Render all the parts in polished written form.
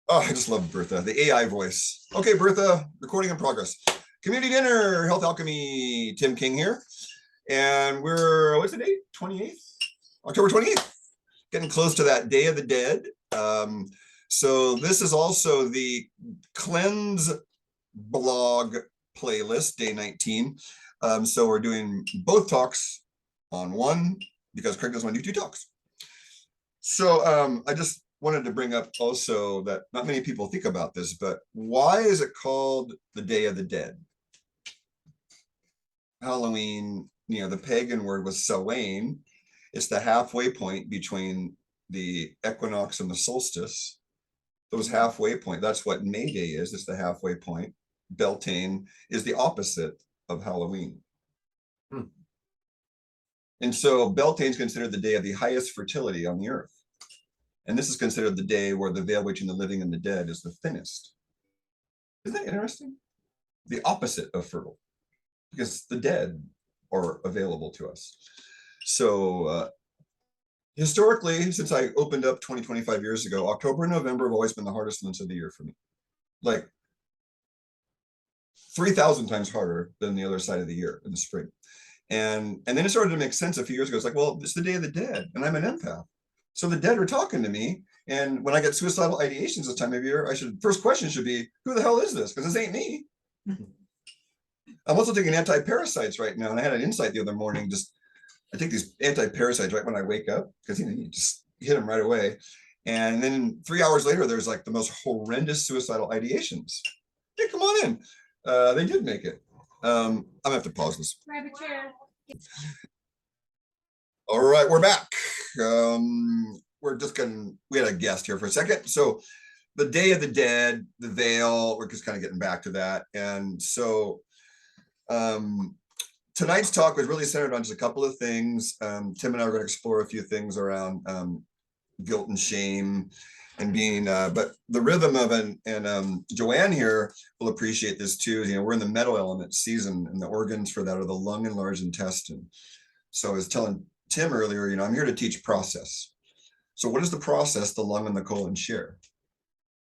Oh, I just love Bertha, the AI voice. Okay, Bertha, recording in progress. Community dinner, Health Alchemy, Tim King here. And we're, what's the date? 28th? October 28th. Getting close to that Day of the Dead. So this is also the Cleanse blog playlist, day 19. So we're doing both talks on one because Craig doesn't want to do two talks. So I just wanted to bring up also that not many people think about this, but why is it called the Day of the Dead? Halloween, the pagan word was Samhain. It's the halfway point between the equinox and the solstice. Those halfway point, that's what May Day is. It's the halfway point. Beltane is the opposite of Halloween. And so Beltane is considered the day of the highest fertility on the earth. And this is considered the day where the veil between the living and the dead is the thinnest. Isn't that interesting? The opposite of fertile, because the dead are available to us. So historically, since I opened up 25 years ago, October and November have always been the hardest months of the year for me. Like 3,000 times harder than the other side of the year in the spring. And then it started to make sense a few years ago. It's like, well, it's the Day of the Dead, and I'm an empath. So the dead are talking to me. And when I get suicidal ideations this time of year, first question should be, who the hell is this? Because this ain't me. I'm also taking anti-parasites right now. And I had an insight the other morning. I take these anti-parasites right when I wake up, because you just hit them right away. And then 3 hours later, there's like the most horrendous suicidal ideations. Hey, come on in. They did make it. I'm gonna have to pause this. Grab a chair. All right, we're back. We had a guest here for a second. So the Day of the Dead, the veil, we're just kind of getting back to that. And so tonight's talk was really centered on just a couple of things. Tim and I are going to explore a few things around guilt and shame and being, but the rhythm of and Joanne here will appreciate this too. We're in the metal element season, and the organs for that are the lung and large intestine. So I was telling Tim earlier, I'm here to teach process. So what is the process the lung and the colon share?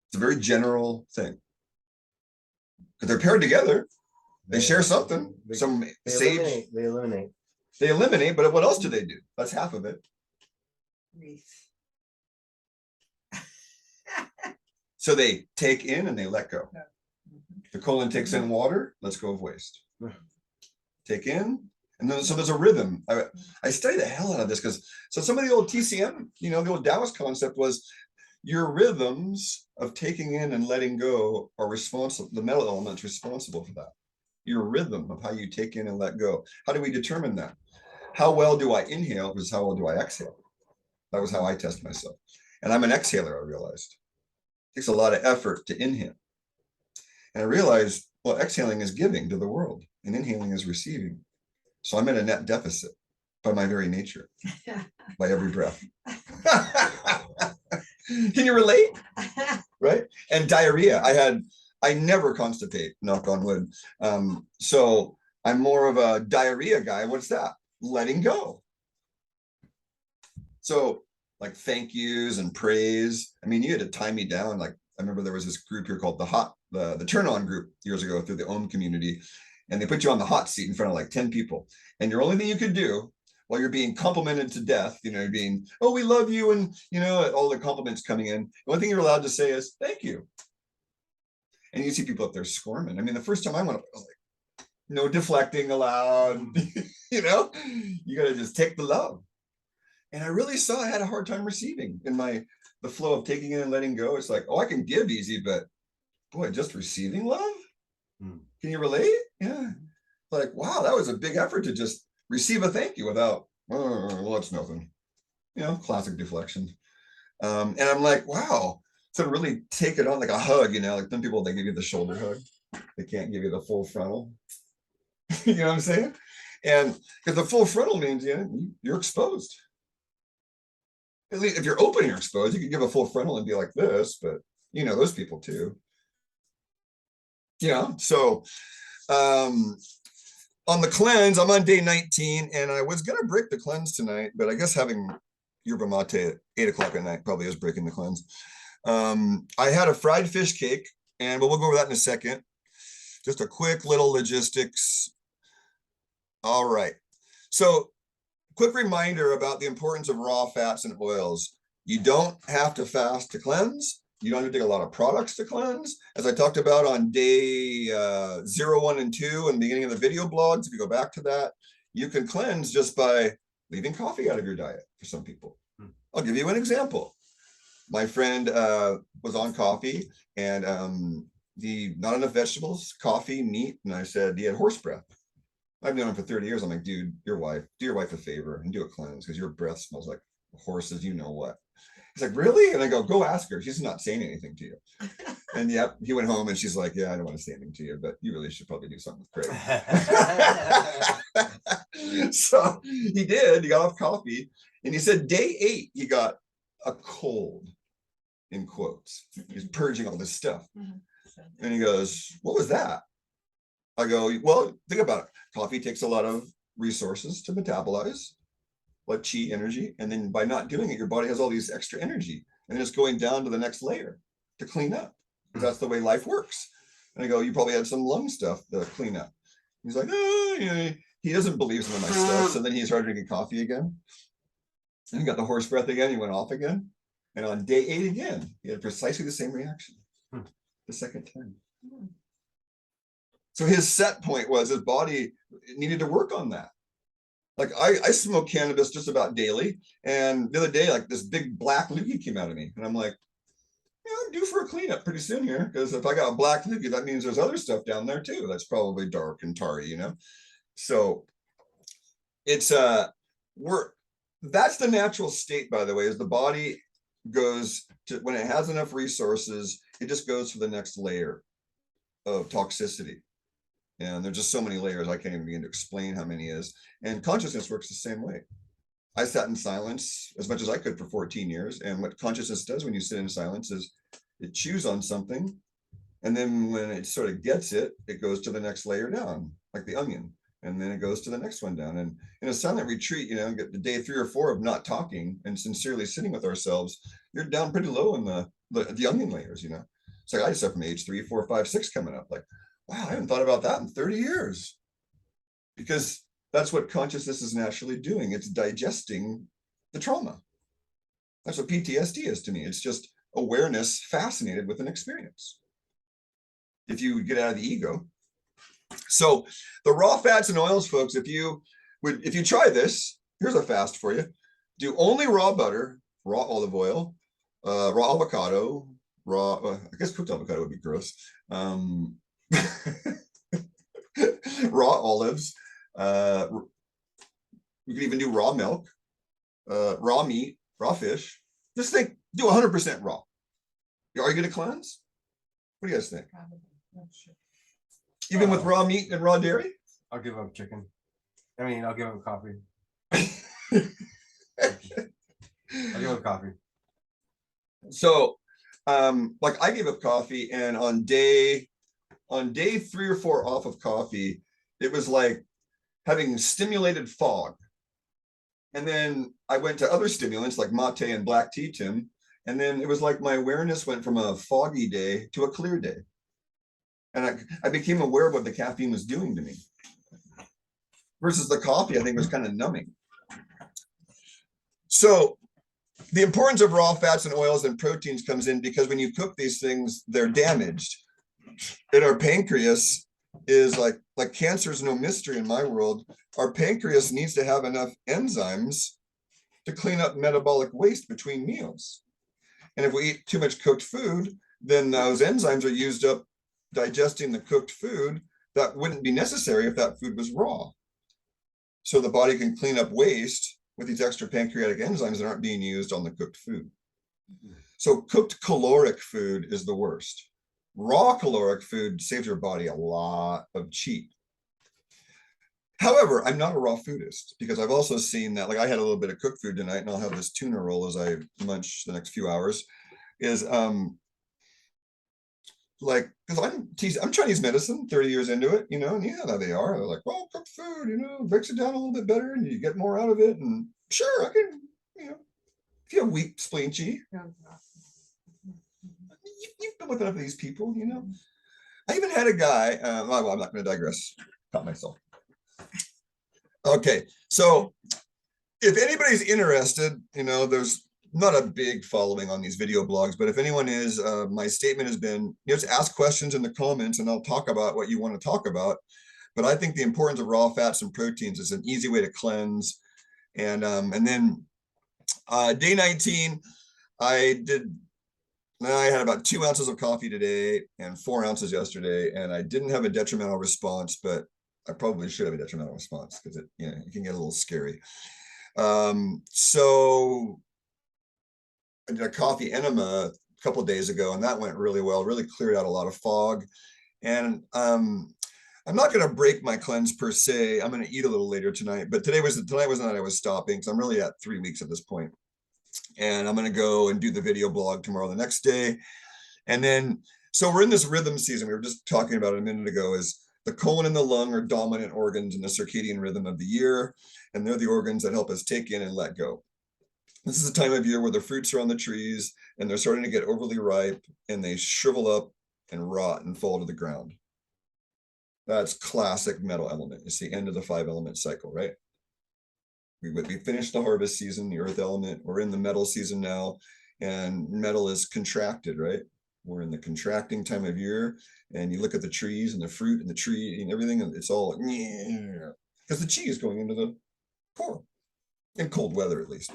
It's a very general thing. But they're paired together. They share something. They eliminate, but what else do they do? That's half of it. So they take in and they let go. The colon takes in water, lets go of waste. Take in, and then so there's a rhythm. I study the hell out of this because some of the old TCM, the old Taoist concept was your rhythms of taking in and letting go are responsible. The metal element is responsible for that. Your rhythm of how you take in and let go. How do we determine that? How well do I inhale versus how well do I exhale? That was how I test myself. And I'm an exhaler, I realized. It takes a lot of effort to inhale. And I realized, well, exhaling is giving to the world and inhaling is receiving. So I'm in a net deficit by my very nature, by every breath. Can you relate? Right? And diarrhea. I never constipate, knock on wood. So I'm more of a diarrhea guy. What's that? Letting go. So like thank yous and praise. You had to tie me down. Like I remember there was this group here called the Turn On group years ago through the OM community. And they put you on the hot seat in front of like 10 people. And your only thing you could do while you're being complimented to death, you're being, oh, we love you. And, all the compliments coming in. The only thing you're allowed to say is, thank you. And you see people up there squirming. The first time I went up, I was like, no deflecting allowed. You got to just take the love. And I really saw I had a hard time receiving in the flow of taking in and letting go. It's like, oh, I can give easy, but boy, just receiving love? Can you relate? Yeah. Like, wow, that was a big effort to just receive a thank you without, well, it's nothing. Classic deflection. And I'm like, wow. So to really take it on like a hug, like some people, they give you the shoulder hug. They can't give you the full frontal. You know what I'm saying? And because the full frontal means you're exposed. At least if you're open, you're exposed. You can give a full frontal and be like this, but those people too. So on the cleanse, I'm on day 19, and I was going to break the cleanse tonight, but I guess having yerba mate at 8 o'clock at night probably is breaking the cleanse. I had a fried fish cake, and we'll go over that in a second. Just a quick little logistics. All right. So quick reminder about the importance of raw fats and oils. You don't have to fast to cleanse. You don't have to take a lot of products to cleanse. As I talked about on day 0, 1, and 2 in the beginning of the video blogs, if you go back to that, you can cleanse just by leaving coffee out of your diet for some people. I'll give you an example. My friend was on coffee, and not enough vegetables, coffee, meat, and I said he had horse breath. I've known him for 30 years. I'm like, dude, do your wife a favor and do a cleanse because your breath smells like horses, you know what. He's like, really? And I go ask her. She's not saying anything to you. And yep, he went home and she's like, yeah, I don't want to say anything to you, but you really should probably do something with Craig. So he did. He got off coffee, and he said day 8, he got a cold, in quotes. He's purging all this stuff. And he goes, what was that? I go, well, think about it. Coffee takes a lot of resources to metabolize, like chi energy. And then by not doing it, your body has all these extra energy, and it's going down to the next layer to clean up, because that's the way life works. And I go, you probably had some lung stuff to clean up. He's like, oh, you know, he doesn't believe some of my stuff. So then he started drinking coffee again. And he got the horse breath again. He went off again. And on day 8 again, he had precisely the same reaction the second time. So his set point was his body needed to work on that. Like I smoke cannabis just about daily. And the other day, like this big black loogie came out of me. And I'm like, yeah, I'm due for a cleanup pretty soon here. Because if I got a black loogie, that means there's other stuff down there too. That's probably dark and tarry, you know? So it's that's the natural state, by the way, is the body goes to, when it has enough resources, it just goes to the next layer of toxicity. And there's just so many layers, I can't even begin to explain how many is. And consciousness works the same way. I sat in silence as much as I could for 14 years. And what consciousness does when you sit in silence is it chews on something. And then when it sort of gets it, it goes to the next layer down, like the onion. And then it goes to the next one down. And in a silent retreat, you know, get the day 3 or 4 of not talking and sincerely sitting with ourselves, you're down pretty low in the onion layers, you know. It's like I just have from age 3, 4, 5, 6 coming up. Like, wow, I haven't thought about that in 30 years. Because that's what consciousness is naturally doing. It's digesting the trauma. That's what PTSD is to me. It's just awareness fascinated with an experience. If you get out of the ego. So the raw fats and oils, folks, if you try this, here's a fast for you. Do only raw butter, raw olive oil, raw avocado, I guess cooked avocado would be gross. Raw olives. You can even do raw milk, raw meat, raw fish. Just think, do 100% raw. Are you going to cleanse? What do you guys think? Even with raw meat and raw dairy? I'll give up chicken. I mean, I'll give up coffee. I'll give up coffee. So, like I gave up coffee, and on day 3 or 4 off of coffee, it was like having stimulated fog. And then I went to other stimulants like mate and black tea, Tim. And then it was like my awareness went from a foggy day to a clear day. And I became aware of what the caffeine was doing to me. Versus the coffee, I think, was kind of numbing. So the importance of raw fats and oils and proteins comes in because when you cook these things, they're damaged. And our pancreas is like cancer is no mystery in my world. Our pancreas needs to have enough enzymes to clean up metabolic waste between meals. And if we eat too much cooked food, then those enzymes are used up digesting the cooked food that wouldn't be necessary if that food was raw. So the body can clean up waste with these extra pancreatic enzymes that aren't being used on the cooked food. So cooked caloric food is the worst. Raw caloric food saves your body a lot of chi. However, I'm not a raw foodist because I've also seen that, like I had a little bit of cooked food tonight and I'll have this tuna roll as I munch the next few hours, is like, because I'm Chinese medicine, 30 years into it, you know, and you know how they are. They're like, well, cooked food, you know, breaks it down a little bit better and you get more out of it. And sure, I can, you know, if you have weak spleen chi. been with enough of these people, you know. I even had a guy. Well, I'm not going to digress. Caught myself. Okay, so if anybody's interested, you know, there's not a big following on these video blogs, but if anyone is, my statement has been, you know, just ask questions in the comments and I'll talk about what you want to talk about. But I think the importance of raw fats and proteins is an easy way to cleanse. And then day 19, I had about 2 ounces of coffee today and 4 ounces yesterday, and I didn't have a detrimental response, but I probably should have a detrimental response because it, you know, it can get a little scary. So I did a coffee enema a couple of days ago, and that went really well, really cleared out a lot of fog. And I'm not going to break my cleanse per se. I'm going to eat a little later tonight, but tonight was the night I was stopping. So I'm really at 3 weeks at this point. And I'm going to go and do the video blog tomorrow, the next day. And then, so we're in this rhythm season. We were just talking about it a minute ago, is the colon and the lung are dominant organs in the circadian rhythm of the year. And they're the organs that help us take in and let go. This is a time of year where the fruits are on the trees and they're starting to get overly ripe and they shrivel up and rot and fall to the ground. That's classic metal element. It's the end of the 5-element cycle, right? We finished the harvest season, the earth element. We're in the metal season now, and metal is contracted, right? We're in the contracting time of year, and you look at the trees and the fruit and the tree and everything, and it's all because the chi is going into the core in cold weather, at least.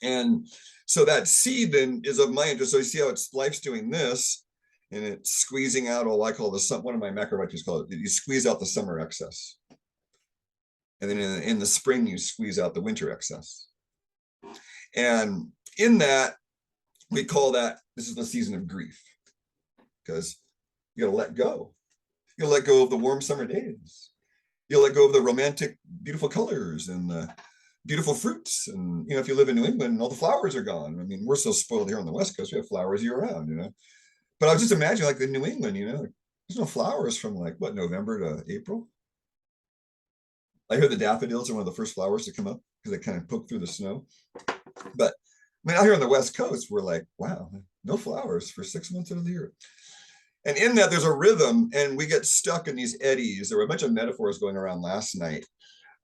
And so that seed then is of my interest. So you see how it's life's doing this, and it's squeezing out all I call one of my macrobiologists call it, you squeeze out the summer excess. And then in the spring, you squeeze out the winter excess. And in that, we call that, this is the season of grief, because you got to let go. You got to let go of the warm summer days. You let go of the romantic, beautiful colors and the beautiful fruits. And, you know, if you live in New England, all the flowers are gone. I mean, we're so spoiled here on the West Coast. We have flowers year round, you know. But I was just imagining, like, in New England, you know, like, there's no flowers from, like, what, November to April? I hear the daffodils are one of the first flowers to come up because they kind of poke through the snow. But I mean, out here on the West Coast, we're like, wow, no flowers for 6 months out of the year. And in that, there's a rhythm, and we get stuck in these eddies. There were a bunch of metaphors going around last night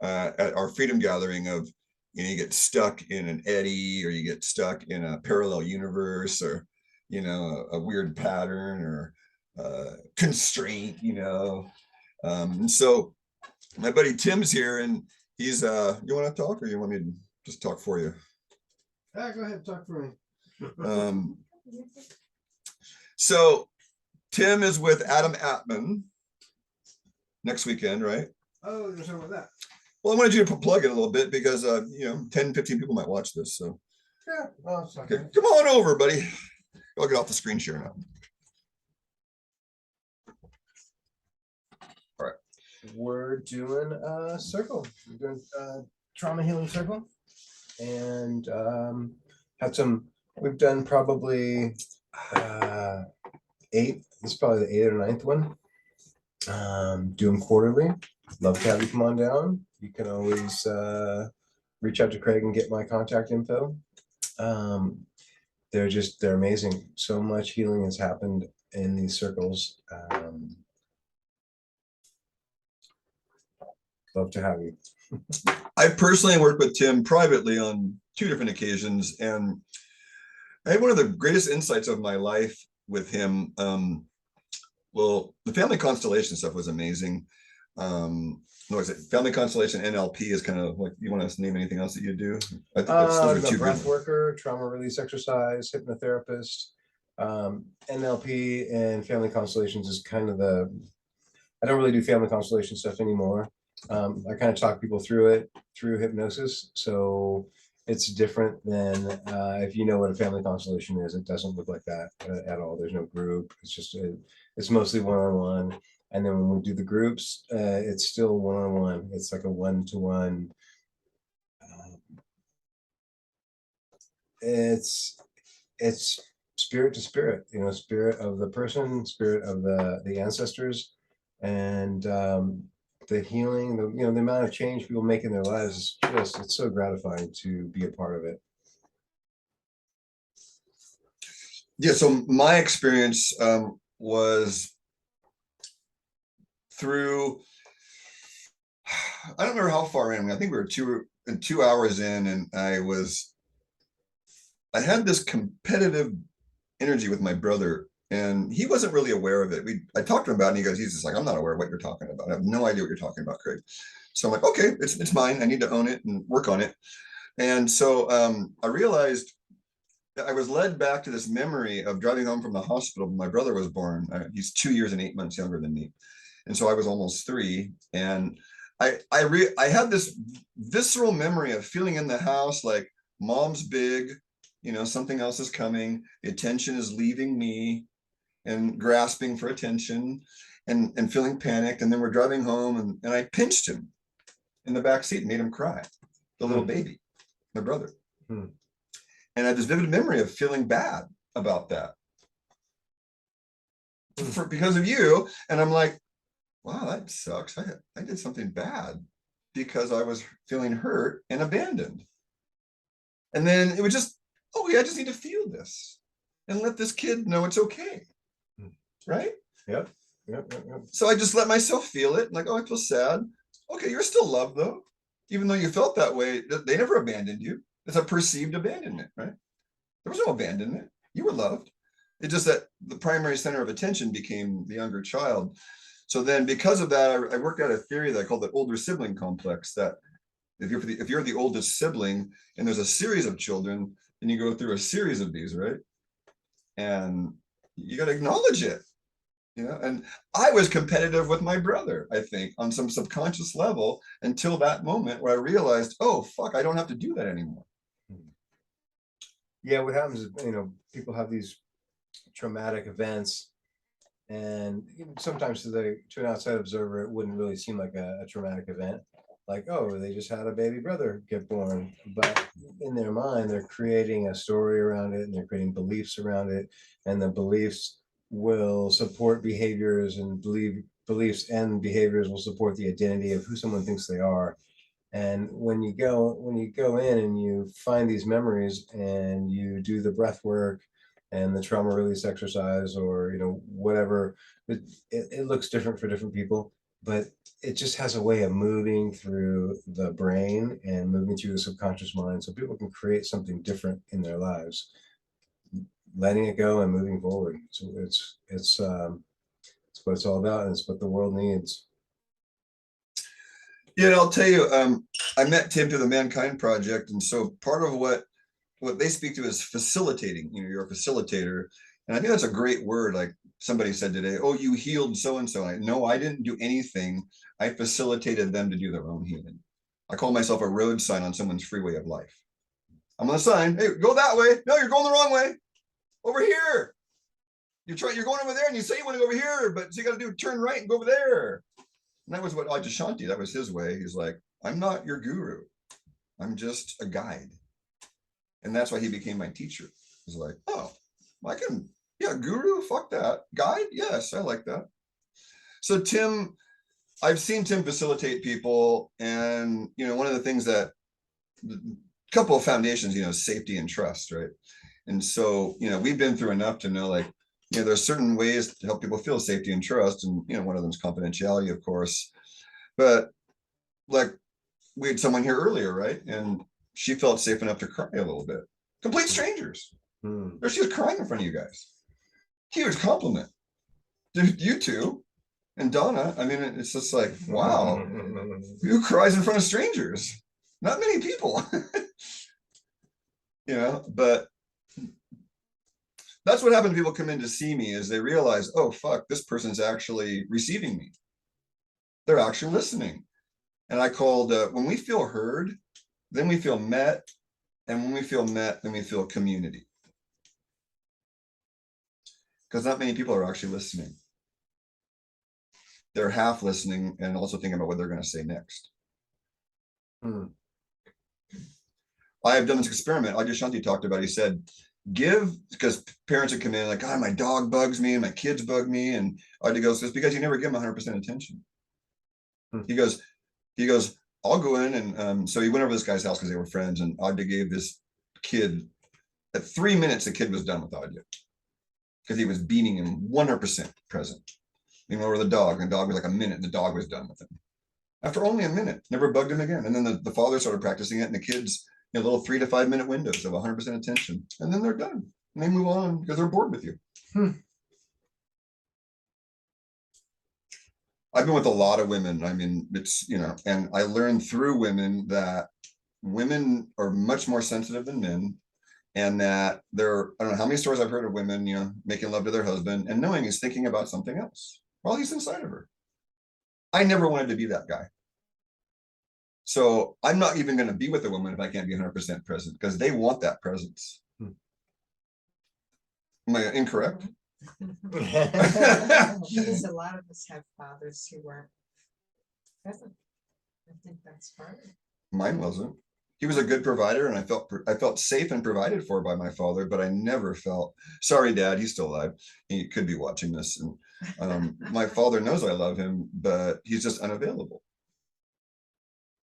at our freedom gathering of, you know, you get stuck in an eddy, or you get stuck in a parallel universe, or, you know, a weird pattern, or constraint, you know. And so my buddy Tim's here, and he's you want to talk, or you want me to just talk for you? Go ahead, talk for me. So Tim is with Adam Atman next weekend, right? Oh, you're talking about that. Well, I wanted you to plug it a little bit because you know, 10-15 people might watch this. So Yeah, well, okay, come on over, buddy. I'll get off the screen share now. All right. We're doing a circle. We're doing a trauma healing circle, and we've done probably 8. This is probably the 8th or 9th one. Do them quarterly. Love to have you come on down. You can always reach out to Craig and get my contact info. They're amazing. So much healing has happened in these circles. Love to have you. I personally worked with Tim privately on 2 different occasions, and I had one of the greatest insights of my life with him. Well, the family constellation stuff was amazing. What is it? Family constellation NLP is kind of like, you want to name anything else that you do? I think those are 2 breath worker, trauma release exercise, hypnotherapist, NLP, and family constellations is kind of I don't really do family constellation stuff anymore. I kind of talk people through it through hypnosis. So it's different than if you know what a family constellation is. It doesn't look like that at all. There's no group. It's just it's mostly one-on-one. And then when we do the groups, it's still one-on-one. It's like a one-to-one. It's spirit to spirit, you know, spirit of the person, spirit of the ancestors, and the healing, the amount of change people make in their lives is it's so gratifying to be a part of it. Yeah, so my experience was through, I don't remember how far in. I think we were 2 hours in, and I had this competitive energy with my brother, and he wasn't really aware of it. I talked to him about it, and he's just like, I'm not aware of what you're talking about. I have no idea what you're talking about, Craig. So I'm like, okay, it's mine. I need to own it and work on it. And so I realized I was led back to this memory of driving home from the hospital when my brother was born. He's 2 years and 8 months younger than me, and so I was almost 3. And I had this visceral memory of feeling in the house like mom's big, something else is coming. The attention is leaving me, and grasping for attention, and feeling panicked. And then we're driving home, and I pinched him in the back seat and made him cry, the little baby, my brother. And I had this vivid memory of feeling bad about that because of you. And I'm like, wow, that sucks. I did something bad because I was feeling hurt and abandoned. And then it was just, oh yeah, I just need to feel this and let this kid know it's okay. Right? Yep. So I just let myself feel it. Like, oh, I feel sad. Okay, you're still loved though. Even though you felt that way, they never abandoned you. It's a perceived abandonment, right? There was no abandonment. You were loved. It's just that the primary center of attention became the younger child. So then because of that, I worked out a theory that I called the older sibling complex, that if you're the oldest sibling and there's a series of children, then you go through a series of these, right? And you got to acknowledge it. And I was competitive with my brother, I think, on some subconscious level, until that moment where I realized, oh, fuck, I don't have to do that anymore. Yeah, what happens is, people have these traumatic events, and sometimes to an outside observer, it wouldn't really seem like a traumatic event. Like, oh, they just had a baby brother get born. But in their mind, they're creating a story around it, and they're creating beliefs around it. And the beliefs will support behaviors, and beliefs and behaviors will support the identity of who someone thinks they are. And when you go in and you find these memories and you do the breath work and the trauma release exercise, or whatever, it looks different for different people, but it just has a way of moving through the brain and moving through the subconscious mind, so people can create something different in their lives, letting it go and moving forward. So it's what it's all about, and it's what the world needs. Yeah, and I'll tell you, I met Tim through the Mankind Project, and so part of what they speak to is facilitating. You're a facilitator, and I think that's a great word. Like somebody said today, oh, you healed so and so. No, I didn't do anything. I facilitated them to do their own healing. I call myself a road sign on someone's freeway of life. I'm on a sign. Hey, go that way. No, you're going the wrong way. Over here. You're going over there, and you say you want to go over here, but so you got to turn right and go over there. And that was what Ajashanti, that was his way. He's like, I'm not your guru. I'm just a guide. And that's why he became my teacher. He's like, oh, guru, fuck that. Guide? Yes, I like that. So Tim, I've seen Tim facilitate people. And, one of the things that a couple of foundations, safety and trust, right? And so, we've been through enough to know, like, there's certain ways to help people feel safety and trust. And, one of them is confidentiality, of course. But like, we had someone here earlier, right? And she felt safe enough to cry a little bit. Complete strangers. There she was crying in front of you guys. Huge compliment to you two and Donna. I mean, it's just like, wow, who cries in front of strangers? Not many people. But that's what happens when people come in to see me, is they realize, oh, fuck, this person's actually receiving me. They're actually listening. And I called, when we feel heard, then we feel met. And when we feel met, then we feel community. Because not many people are actually listening. They're half listening and also thinking about what they're going to say next. I have done this experiment. Ajashanti talked about, he said, because parents would come in like, God, my dog bugs me and my kids bug me. And Aja goes, it's because you never give them 100% attention. He goes, I'll go in. And so he went over to this guy's house because they were friends. And Aja gave this kid, at 3 minutes, the kid was done with Aja. because he was beating him 100% present. Even over the dog, and the dog was like a minute, and the dog was done with him. After only a minute, never bugged him again. And then the father started practicing it, and the kids, little 3 to 5 minute windows of 100% attention, and then they're done. And they move on because they're bored with you. I've been with a lot of women. I mean, it's, and I learned through women that women are much more sensitive than men. And that I don't know how many stories I've heard of women, making love to their husband and knowing he's thinking about something else while he's inside of her. I never wanted to be that guy. So I'm not even going to be with a woman if I can't be 100% present, because they want that presence. Am I incorrect? Because a lot of us have fathers who weren't present. I think that's part of it. Mine wasn't. He was a good provider, and I felt safe and provided for by my father, but I never felt, sorry, Dad, he's still alive. He could be watching this. And my father knows I love him, but he's just unavailable.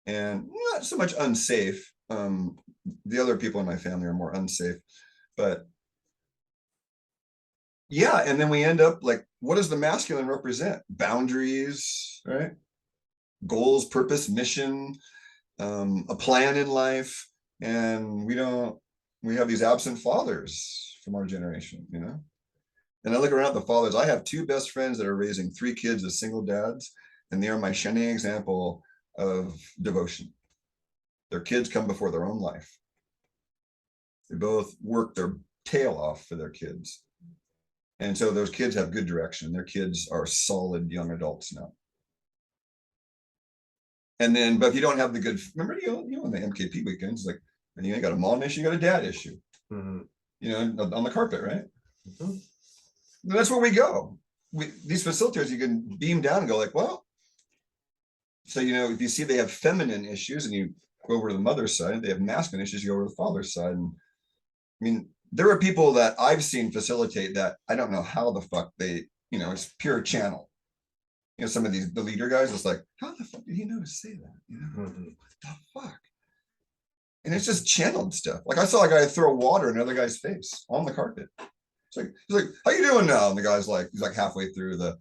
And not so much unsafe. The other people in my family are more unsafe, but yeah. And then we end up like, what does the masculine represent? Boundaries, right? Goals, purpose, mission, a plan in life. And we have these absent fathers from our generation, And I look around at the fathers. I have 2 best friends that are raising 3 kids as single dads, and they are my shining example of devotion. Their kids come before their own life. They both work their tail off for their kids. And so those kids have good direction. Their kids are solid young adults now. And then, but if you don't have the good, remember, on the MKP weekends, like, and you ain't got a mom issue, you got a dad issue, on the carpet, right? That's where we go. These facilitators, you can beam down and go like, well, so, if you see they have feminine issues and you go over to the mother's side, they have masculine issues, you go over to the father's side. And I mean, there are people that I've seen facilitate that I don't know how the fuck they, it's pure channel. Some of the leader guys, it's like, how the fuck did he know to say that? What the fuck? And it's just channeled stuff. Like I saw a guy throw water in another guy's face on the carpet. He's like, how you doing now? And the guy's like, he's like halfway through the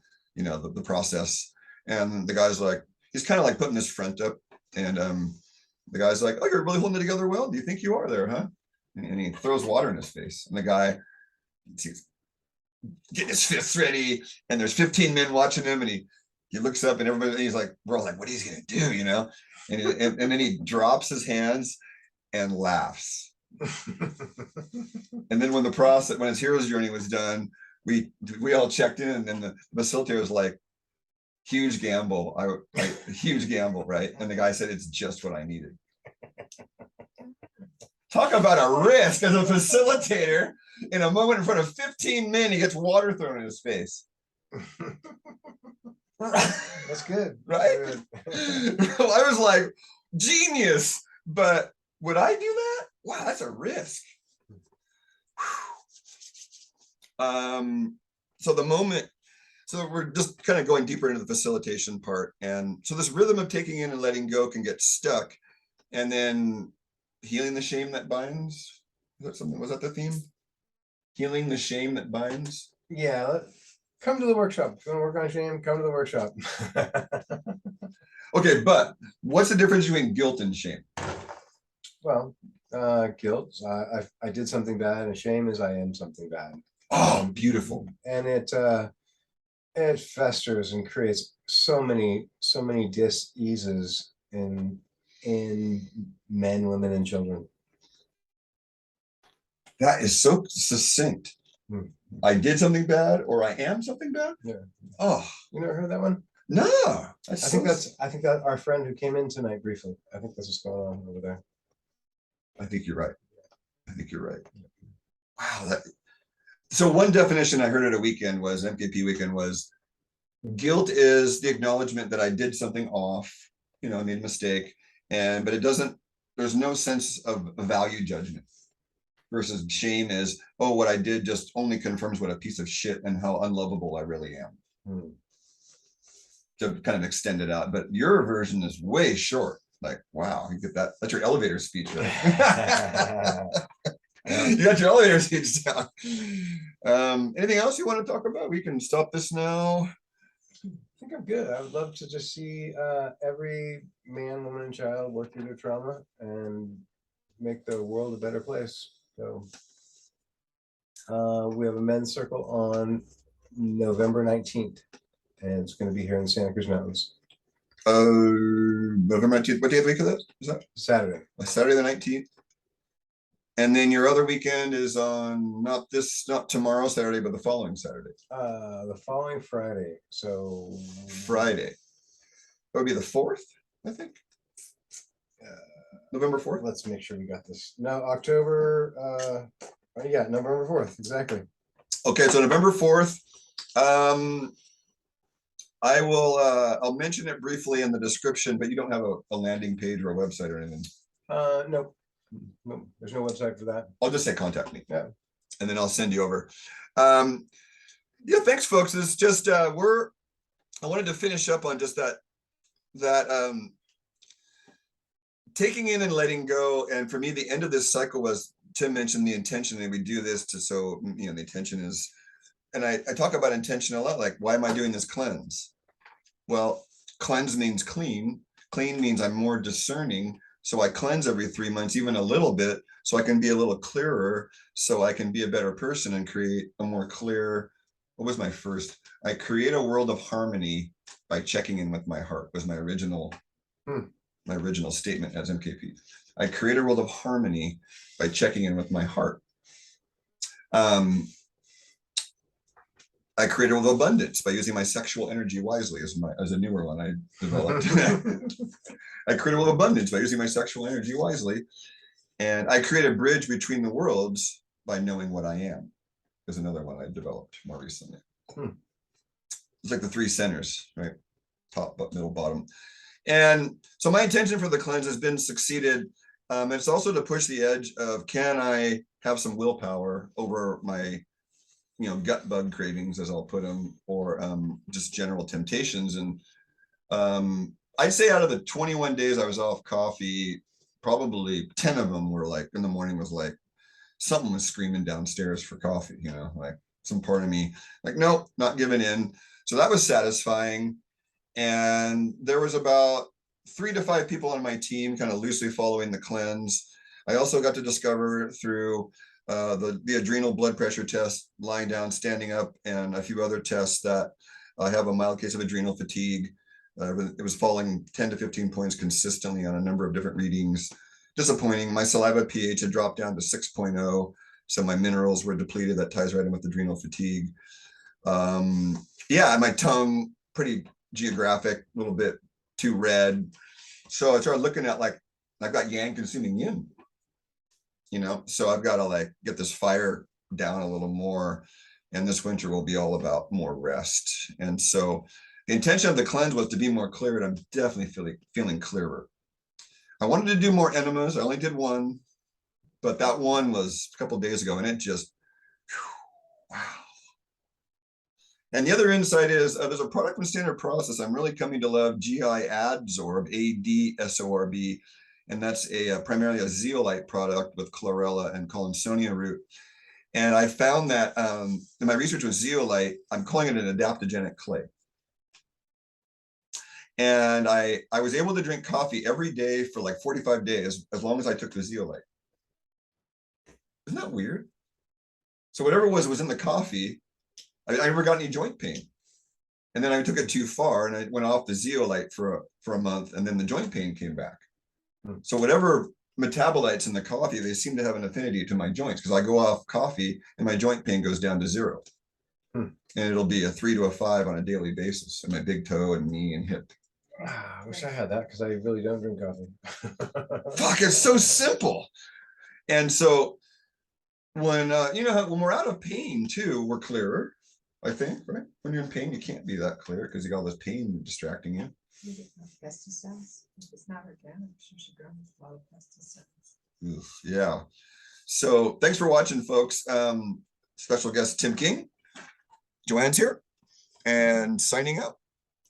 process. And the guy's like, he's kind of like putting his front up. And the guy's like, oh, you're really holding it together well. Do you think you are there, huh? And he throws water in his face. And the guy, he's getting his fists ready. And there's 15 men watching him. And he looks up and everybody, he's like, we're all like, what is he going to do, And then he drops his hands and laughs. And then when his hero's journey was done, we all checked in, and then the facilitator was like, huge gamble. Huge gamble, right? And the guy said, it's just what I needed. Talk about a risk as a facilitator. In a moment in front of 15 men, he gets water thrown in his face. That's good. Right? I was like, genius. But would I do that? Wow, that's a risk. So we're just kind of going deeper into the facilitation part. And so this rhythm of taking in and letting go can get stuck. And then healing the shame that binds. Was that the theme? Healing the shame that binds? Yeah. Come to the workshop. If you want to work on shame, come to the workshop. Okay, but what's the difference between guilt and shame? Well, guilt, I did something bad, and shame is I am something bad. Oh, beautiful. And it festers and creates so many dis-eases in men, women, and children. That is so succinct. I did something bad, or I am something bad. Yeah. Oh, you never heard that one? No. I think that our friend who came in tonight briefly. I think that's what's going on over there. I think you're right. Wow. So one definition I heard at a weekend was MKP weekend was guilt is the acknowledgement that I did something off, I made a mistake, but it doesn't. There's no sense of value judgment. Versus shame is, oh, what I did just only confirms what a piece of shit and how unlovable I really am. To kind of extend it out. But your version is way short. Like, wow, you get that. That's your elevator speech, right? You got your elevator speech down. Anything else you want to talk about? We can stop this now. I think I'm good. I would love to just see every man, woman, and child work through their trauma and make the world a better place. So we have a men's circle on November 19th, and it's going to be here in Santa Cruz Mountains. November 19th. What day of the week is that? Is that Saturday. Saturday the 19th? And then your other weekend is on not tomorrow Saturday, but the following Saturday. The following Friday. So Friday. That would be the 4th, I think. November 4th. Let's make sure we got this. No, October. Yeah, November 4th. Exactly. Okay, so November 4th. I will. I'll mention it briefly in the description, but you don't have a landing page or a website or anything. No. No, there's no website for that. I'll just say contact me. Yeah. And then I'll send you over. Yeah, thanks, folks. It's just I wanted to finish up on just that taking in and letting go. And for me, the end of this cycle was, Tim mentioned the intention that we do this so the intention is, and I talk about intention a lot, like, why am I doing this cleanse? Well, cleanse means clean. Clean means I'm more discerning. So I cleanse every 3 months, even a little bit, so I can be a little clearer, so I can be a better person and create a more clear, what was my first? I create a world of harmony by checking in with my heart, was my original statement as MKP. I create a world of harmony by checking in with my heart. I create a world of abundance by using my sexual energy wisely, as a newer one I developed. I create a world of abundance by using my sexual energy wisely. And I create a bridge between the worlds by knowing what I am, is another one I developed more recently. It's like the 3 centers, right? Top, middle, bottom. And so my intention for the cleanse has been succeeded. It's also to push the edge of, can I have some willpower over my gut bug cravings, as I'll put them, or just general temptations. And I'd say out of the 21 days I was off coffee, probably 10 of them were like, in the morning was like, something was screaming downstairs for coffee, like some part of me, like, nope, not giving in. So that was satisfying. And there was about 3 to 5 people on my team kind of loosely following the cleanse. I also got to discover through the adrenal blood pressure test, lying down, standing up, and a few other tests, that I have a mild case of adrenal fatigue. It was falling 10 to 15 points consistently on a number of different readings. Disappointing. My saliva pH had dropped down to 6.0, so my minerals were depleted. That ties right in with adrenal fatigue. Yeah, my tongue, pretty geographic, a little bit too red. So I started looking at, like, I've got yang consuming yin, so I've got to, like, get this fire down a little more. And this winter will be all about more rest. And so the intention of the cleanse was to be more clear, and I'm definitely feeling clearer. I wanted to do more enemas. I only did one, but that one was a couple of days ago, and it just, wow. And the other insight is there's a product from Standard Process I'm really coming to love, GI Adsorb, ADSORB, and that's primarily a zeolite product with chlorella and collinsonia root. And I found that in my research with zeolite, I'm calling it an adaptogenic clay. And I was able to drink coffee every day for like 45 days, as long as I took the zeolite. Isn't that weird? So whatever was in the coffee, I never got any joint pain. And then I took it too far, and I went off the zeolite for a month, and then the joint pain came back. So whatever metabolites in the coffee, they seem to have an affinity to my joints, because I go off coffee and my joint pain goes down to 0. And it'll be a 3 to a 5 on a daily basis in my big toe and knee and hip. I wish I had that, because I really don't drink coffee. Fuck, it's so simple. And so when when we're out of pain too, we're clearer, I think, right? When you're in pain, you can't be that clear because you got all this pain distracting you. You get no pesticides. If it's not organic, you should grow with a lot of pesticides. Oof, yeah. So thanks for watching, folks. Special guest Tim King. Joanne's here and signing out.